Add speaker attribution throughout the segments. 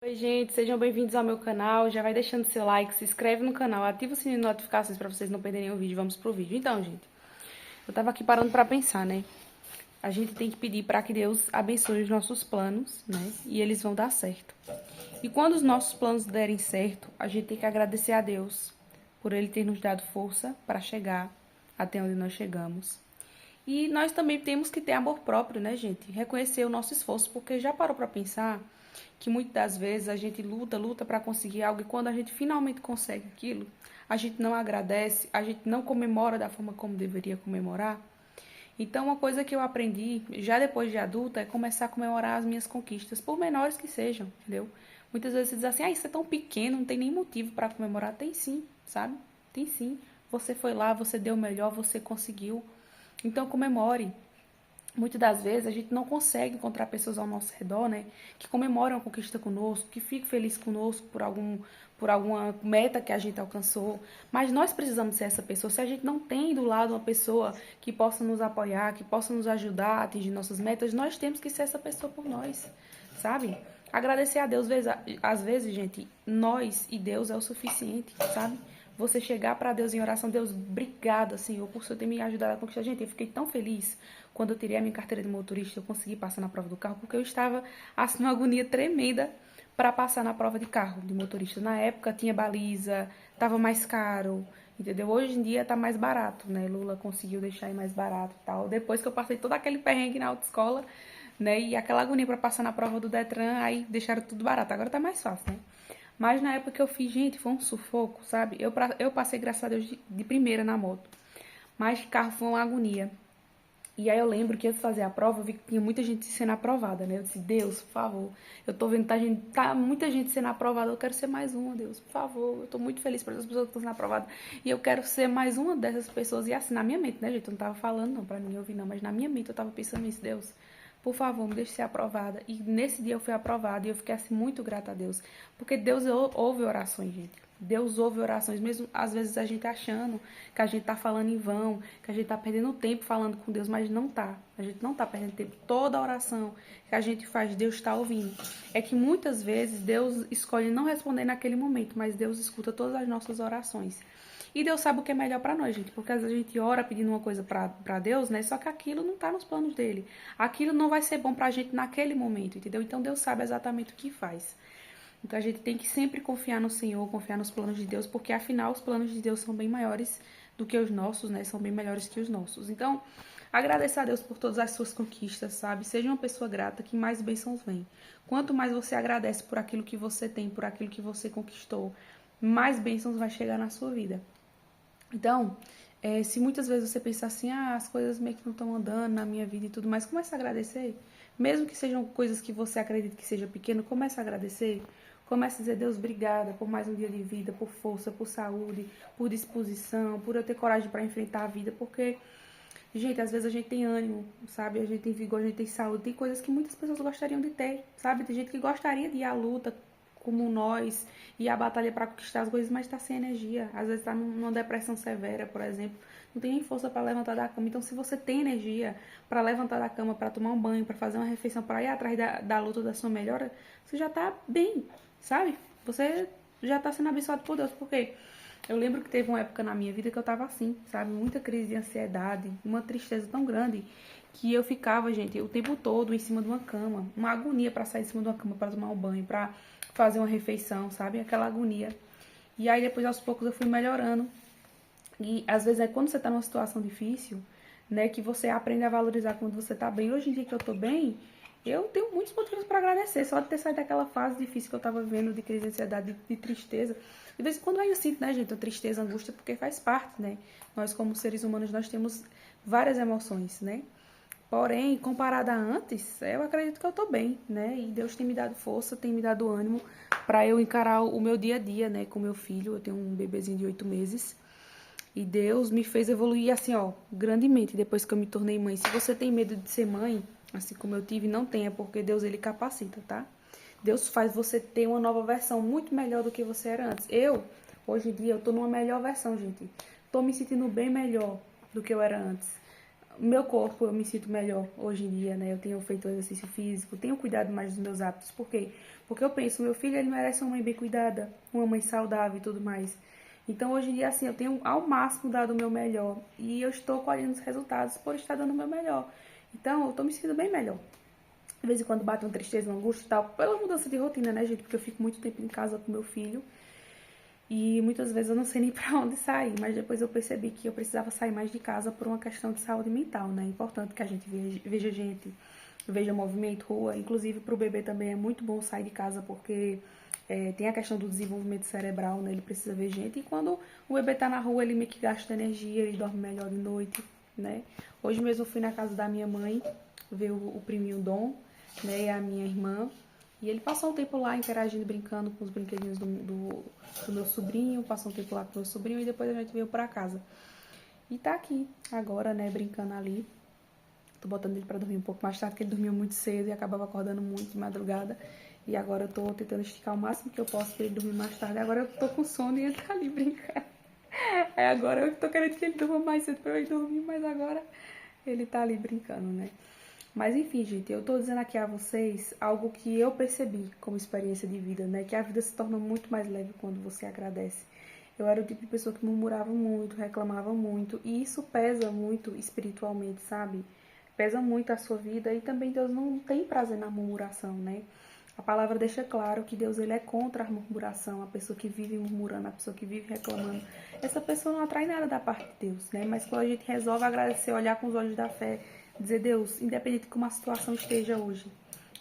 Speaker 1: Oi, gente, sejam bem-vindos ao meu canal. Já vai deixando seu like, se inscreve no canal, ativa o sininho de notificações pra vocês não perderem o vídeo. Vamos pro vídeo. Então, gente, eu tava aqui parando pra pensar, né? A gente tem que pedir pra que Deus abençoe os nossos planos, né? E eles vão dar certo. E quando os nossos planos derem certo, a gente tem que agradecer a Deus por Ele ter nos dado força para chegar até onde nós chegamos. E nós também temos que ter amor próprio, né, gente? Reconhecer o nosso esforço, porque já parou pra pensar que muitas das vezes a gente luta para conseguir algo e quando a gente finalmente consegue aquilo, a gente não agradece, a gente não comemora da forma como deveria comemorar. Então, uma coisa que eu aprendi já depois de adulta é começar a comemorar as minhas conquistas, por menores que sejam, entendeu? Muitas vezes você diz assim, isso é tão pequeno, não tem nem motivo para comemorar. Tem sim, sabe? Tem sim. Você foi lá, você deu o melhor, você conseguiu. Então, comemore. Muitas das vezes a gente não consegue encontrar pessoas ao nosso redor, né, que comemoram a conquista conosco, que ficam felizes conosco por alguma meta que a gente alcançou. Mas nós precisamos ser essa pessoa. Se a gente não tem do lado uma pessoa que possa nos apoiar, que possa nos ajudar a atingir nossas metas, nós temos que ser essa pessoa por nós, sabe? Agradecer a Deus, às vezes, gente, nós e Deus é o suficiente, sabe? Você chegar para Deus em oração, Deus, obrigada, Senhor, por Senhor ter me ajudado a conquistar. Gente, eu fiquei tão feliz quando eu tirei a minha carteira de motorista, eu consegui passar na prova do carro, porque eu estava assim, numa agonia tremenda para passar na prova de carro, de motorista. Na época tinha baliza, estava mais caro, entendeu? Hoje em dia tá mais barato, né? Lula conseguiu deixar aí mais barato e tal. Depois que eu passei todo aquele perrengue na autoescola, né? E aquela agonia para passar na prova do Detran, aí deixaram tudo barato. Agora tá mais fácil, né? Mas na época que eu fiz, gente, foi um sufoco, sabe? Eu passei, graças a Deus, de primeira na moto. Mas de carro foi uma agonia. E aí eu lembro que antes de fazer a prova, eu vi que tinha muita gente sendo aprovada, né? Eu disse, Deus, por favor, eu tô vendo que tá muita gente sendo aprovada, eu quero ser mais uma, Deus, por favor. Eu tô muito feliz por essas pessoas que estão sendo aprovadas. E eu quero ser mais uma dessas pessoas. E assim, na minha mente, né, gente? Eu não tava falando não pra ninguém ouvir, não. Mas na minha mente eu tava pensando nisso, Deus, por favor, me deixe ser aprovada. E nesse dia eu fui aprovada e eu fiquei assim muito grata a Deus. Porque Deus ouve orações, gente. Deus ouve orações, mesmo às vezes a gente achando que a gente tá falando em vão, que a gente tá perdendo tempo falando com Deus, mas não tá. A gente não tá perdendo tempo. Toda oração que a gente faz, Deus tá ouvindo. É que muitas vezes Deus escolhe não responder naquele momento, mas Deus escuta todas as nossas orações. E Deus sabe o que é melhor pra nós, gente, porque às vezes a gente ora pedindo uma coisa pra Deus, né? Só que aquilo não tá nos planos dele. Aquilo não vai ser bom pra gente naquele momento, entendeu? Então Deus sabe exatamente o que faz. Então a gente tem que sempre confiar no Senhor, confiar nos planos de Deus, porque afinal os planos de Deus são bem maiores do que os nossos, né? São bem melhores que os nossos. Então, agradeça a Deus por todas as suas conquistas, sabe? Seja uma pessoa grata, que mais bênçãos vêm. Quanto mais você agradece por aquilo que você tem, por aquilo que você conquistou, mais bênçãos vai chegar na sua vida. Então, se muitas vezes você pensar assim, as coisas meio que não estão andando na minha vida e tudo mais, comece a agradecer. Mesmo que sejam coisas que você acredita que seja pequeno, comece a agradecer. Comece a dizer, Deus, obrigada por mais um dia de vida, por força, por saúde, por disposição, por eu ter coragem para enfrentar a vida, porque, gente, às vezes a gente tem ânimo, sabe? A gente tem vigor, a gente tem saúde, tem coisas que muitas pessoas gostariam de ter, sabe? Tem gente que gostaria de ir à luta, como nós, e a batalha para conquistar as coisas, mas está sem energia. Às vezes está numa depressão severa, por exemplo, não tem nem força para levantar da cama. Então, se você tem energia para levantar da cama, para tomar um banho, para fazer uma refeição, para ir atrás da luta da sua melhora, você já está bem, sabe? Você já está sendo abençoado por Deus, porque eu lembro que teve uma época na minha vida que eu tava assim, sabe? Muita crise de ansiedade, uma tristeza tão grande que eu ficava, gente, o tempo todo em cima de uma cama, uma agonia para sair de cima de uma cama para tomar um banho, para fazer uma refeição, sabe? Aquela agonia. E aí depois aos poucos eu fui melhorando. E às vezes é quando você tá numa situação difícil, né, que você aprende a valorizar quando você tá bem. Hoje em dia que eu tô bem, eu tenho muitos motivos para agradecer, só de ter saído daquela fase difícil que eu tava vivendo, de crise de ansiedade, de tristeza. De vez em quando eu sinto, né, gente, a tristeza, a angústia, porque faz parte, né? Nós, como seres humanos, nós temos várias emoções, né? Porém, comparada a antes, eu acredito que eu tô bem, né? E Deus tem me dado força, tem me dado ânimo para eu encarar o meu dia a dia, né? Com meu filho, eu tenho um bebezinho de 8 meses. E Deus me fez evoluir assim, ó, grandemente depois que eu me tornei mãe. Se você tem medo de ser mãe, assim como eu tive, não tenha, porque Deus, ele capacita, tá? Deus faz você ter uma nova versão muito melhor do que você era antes. Hoje em dia, eu tô numa melhor versão, gente. Tô me sentindo bem melhor do que eu era antes. meu corpo, eu me sinto melhor hoje em dia, né? Eu tenho feito exercício físico, tenho cuidado mais dos meus hábitos. Por quê? Porque eu penso, meu filho, ele merece uma mãe bem cuidada, uma mãe saudável e tudo mais. Então, hoje em dia, assim, eu tenho ao máximo dado o meu melhor. E eu estou colhendo os resultados por estar dando o meu melhor. Então, eu tô me sentindo bem melhor. De vez em quando bate uma tristeza, uma angústia e tal, pela mudança de rotina, né, gente? Porque eu fico muito tempo em casa com meu filho. E muitas vezes eu não sei nem pra onde sair, mas depois eu percebi que eu precisava sair mais de casa por uma questão de saúde mental, né? É importante que a gente veja gente, veja movimento, rua. Inclusive pro bebê também é muito bom sair de casa porque tem a questão do desenvolvimento cerebral, né? Ele precisa ver gente. E quando o bebê tá na rua, ele meio que gasta energia, ele dorme melhor de noite, né? Hoje mesmo eu fui na casa da minha mãe ver o priminho Dom, né? E a minha irmã. E ele passou um tempo lá interagindo, brincando com os brinquedinhos do meu sobrinho, passou um tempo lá com o meu sobrinho e depois a gente veio pra casa. E tá aqui agora, né, brincando ali. Tô botando ele pra dormir um pouco mais tarde, porque ele dormiu muito cedo e acabava acordando muito de madrugada. E agora eu tô tentando esticar o máximo que eu posso pra ele dormir mais tarde. Agora eu tô com sono e ele tá ali brincando. Aí agora eu tô querendo que ele durma mais cedo pra eu ir dormir, mas agora ele tá ali brincando, né? Mas enfim, gente, eu tô dizendo aqui a vocês algo que eu percebi como experiência de vida, né? Que a vida se torna muito mais leve quando você agradece. Eu era o tipo de pessoa que murmurava muito, reclamava muito, e isso pesa muito espiritualmente, sabe? Pesa muito a sua vida e também Deus não tem prazer na murmuração, né? A palavra deixa claro que Deus ele é contra a murmuração, a pessoa que vive murmurando, a pessoa que vive reclamando. Essa pessoa não atrai nada da parte de Deus, né? Mas quando a gente resolve agradecer, olhar com os olhos da fé, dizer, Deus, independente de como a situação esteja hoje,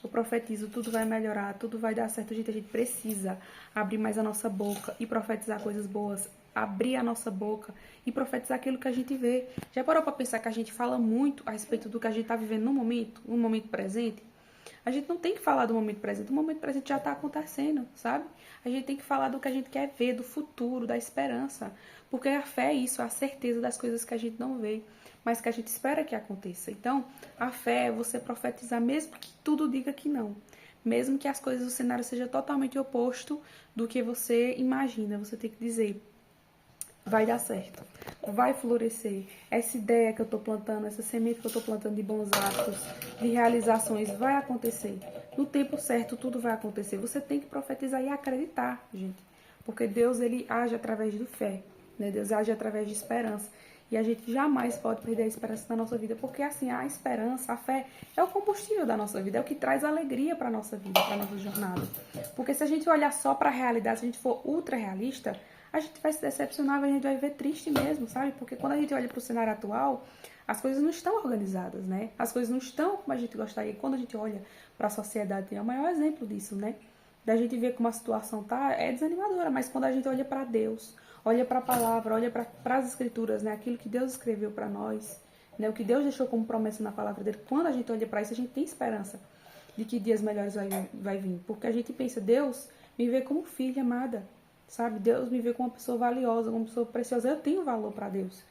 Speaker 1: eu profetizo, tudo vai melhorar, tudo vai dar certo. Gente, a gente precisa abrir mais a nossa boca e profetizar coisas boas, abrir a nossa boca e profetizar aquilo que a gente vê. Já parou pra pensar que a gente fala muito a respeito do que a gente tá vivendo no momento presente? A gente não tem que falar do momento presente, o momento presente já está acontecendo, sabe? A gente tem que falar do que a gente quer ver, do futuro, da esperança. Porque a fé é isso, a certeza das coisas que a gente não vê, mas que a gente espera que aconteça. Então, a fé é você profetizar mesmo que tudo diga que não. Mesmo que as coisas, o cenário seja totalmente oposto do que você imagina. Você tem que dizer, vai dar certo, vai florescer. Essa ideia que eu tô plantando, essa semente que eu tô plantando de bons atos, de realizações, vai acontecer. No tempo certo, tudo vai acontecer. Você tem que profetizar e acreditar, gente. Porque Deus, ele age através de fé, né? Deus age através de esperança. E a gente jamais pode perder a esperança na nossa vida, porque assim, a esperança, a fé, é o combustível da nossa vida, é o que traz alegria para a nossa vida, para a nossa jornada. Porque se a gente olhar só para a realidade, se a gente for ultra realista, a gente vai se decepcionar, a gente vai viver triste mesmo, sabe? Porque quando a gente olha para o cenário atual, as coisas não estão organizadas, né? As coisas não estão como a gente gostaria. Quando a gente olha para a sociedade, é o maior exemplo disso, né? Da gente ver como a situação tá, é desanimadora, mas quando a gente olha para Deus, olha para a palavra, olha para as escrituras, né? Aquilo que Deus escreveu para nós, né? O que Deus deixou como promessa na palavra dele. Quando a gente olha para isso, a gente tem esperança de que dias melhores vai vir. Porque a gente pensa, Deus me vê como filha amada, sabe? Deus me vê como uma pessoa valiosa, como uma pessoa preciosa. Eu tenho valor para Deus.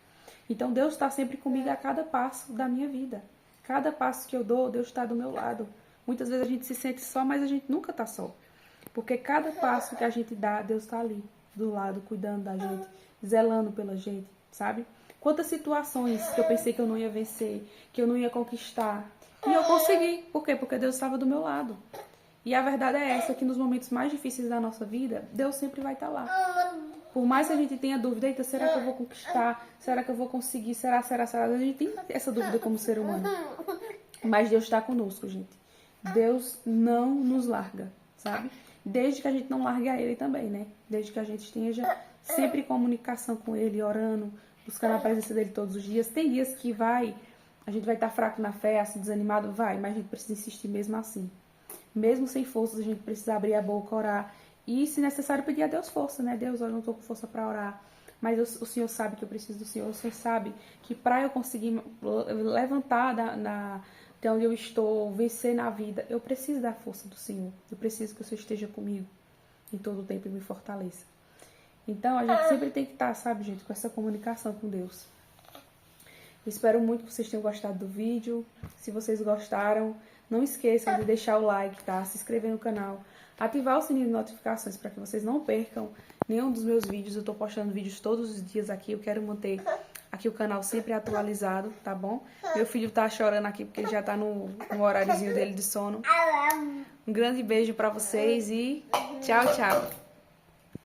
Speaker 1: Então Deus está sempre comigo a cada passo da minha vida. Cada passo que eu dou, Deus está do meu lado. Muitas vezes a gente se sente só, mas a gente nunca está só. Porque cada passo que a gente dá, Deus está ali, do lado, cuidando da gente, zelando pela gente, sabe? Quantas situações que eu pensei que eu não ia vencer, que eu não ia conquistar. E eu consegui. Por quê? Porque Deus estava do meu lado. E a verdade é essa, que nos momentos mais difíceis da nossa vida, Deus sempre vai estar lá. Por mais que a gente tenha dúvida, eita, será que eu vou conquistar? Será que eu vou conseguir? Será? A gente tem essa dúvida como ser humano. Mas Deus está conosco, gente. Deus não nos larga, sabe? Desde que a gente não largue a Ele também, né? Desde que a gente esteja sempre em comunicação com Ele, orando, buscando a presença dEle todos os dias. Tem dias que a gente vai estar fraco na fé, assim, desanimado, vai, mas a gente precisa insistir mesmo assim. Mesmo sem forças, a gente precisa abrir a boca, orar. E, se necessário, pedir a Deus força, né? Deus, eu não estou com força para orar, mas o Senhor sabe que eu preciso do Senhor. O Senhor sabe que para eu conseguir levantar de onde eu estou, vencer na vida, eu preciso da força do Senhor. Eu preciso que o Senhor esteja comigo em todo o tempo e me fortaleça. Então, a gente sempre tem que estar, sabe, gente, com essa comunicação com Deus. Eu espero muito que vocês tenham gostado do vídeo. Se vocês gostaram, não esqueçam de deixar o like, tá? Se inscrever no canal, ativar o sininho de notificações para que vocês não percam nenhum dos meus vídeos. Eu tô postando vídeos todos os dias aqui. Eu quero manter aqui o canal sempre atualizado, tá bom? Meu filho tá chorando aqui porque ele já tá no horáriozinho dele de sono. Um grande beijo pra vocês e tchau, tchau.